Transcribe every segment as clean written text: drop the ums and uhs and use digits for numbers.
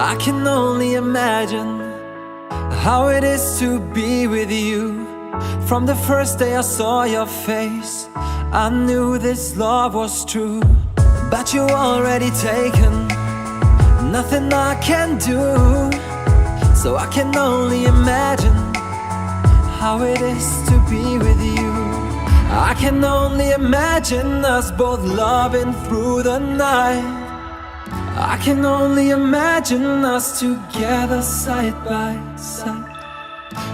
I can only imagine how it is to be with you. From the first day I saw your face, I knew this love was true. But you already taken, nothing I can do. So I can only imagine how it is to be with you. I can only imagine us both loving through the night. I can only imagine us together side by side.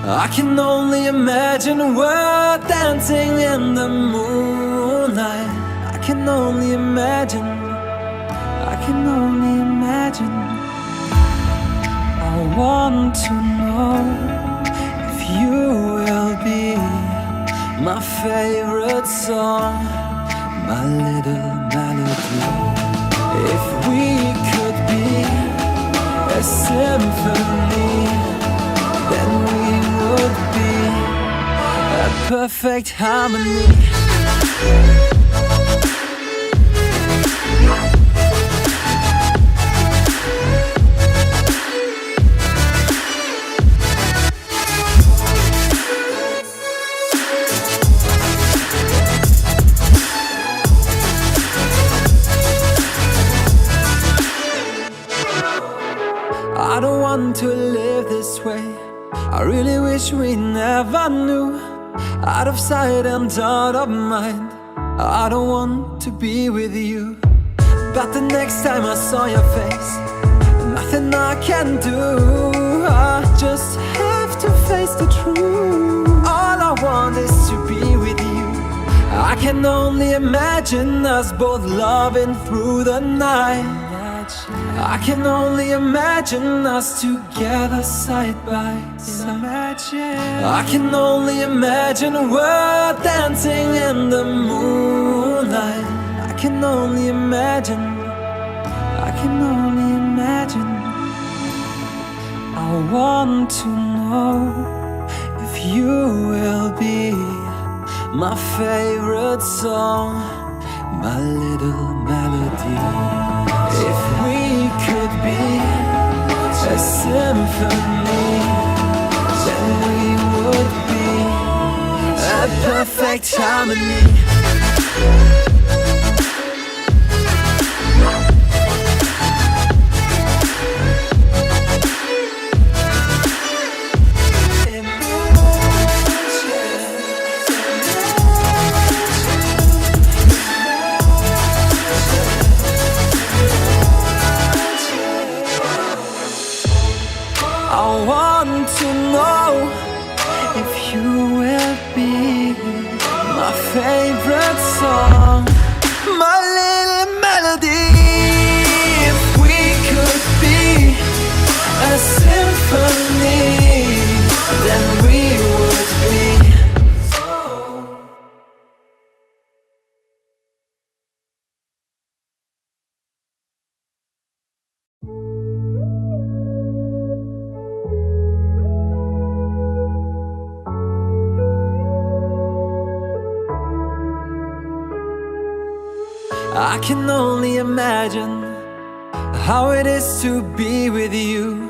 I can only imagine we're dancing in the moonlight. I can only imagine, I can only imagine. I want to know if you will be my favorite song, my little melody. If we could be a symphony, then we would be a perfect harmony. I don't want to live this way. I really wish we never knew. Out of sight and out of mind, I don't want to be with you. But the next time I saw your face, nothing I can do. I just have to face the truth. All I want is to be with you. I can only imagine us both loving through the night. I can only imagine us together side by side. I can only imagine we're dancing in the moonlight. I can only imagine, I can only imagine. I want to know if you will be my favorite song, my little melody. If we could be a symphony, then we would be a perfect harmony. I want to know if you will be my favorite song, my little melody. If we could be a symphony, then we would be. I can only imagine how it is to be with you.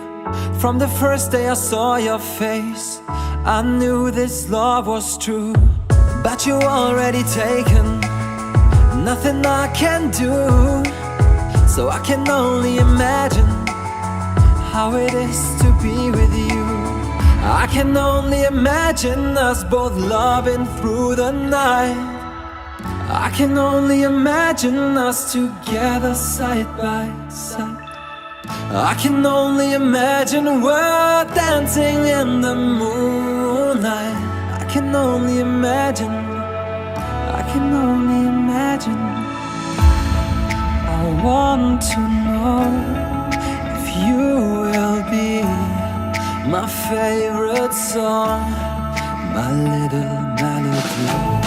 From the first day I saw your face, I knew this love was true. But you already taken, nothing I can do. So I can only imagine how it is to be with you. I can only imagine us both loving through the night. I can only imagine us together side by side. I can only imagine we're dancing in the moonlight. I can only imagine, I can only imagine. I want to know if you will be my favorite song, my little melody.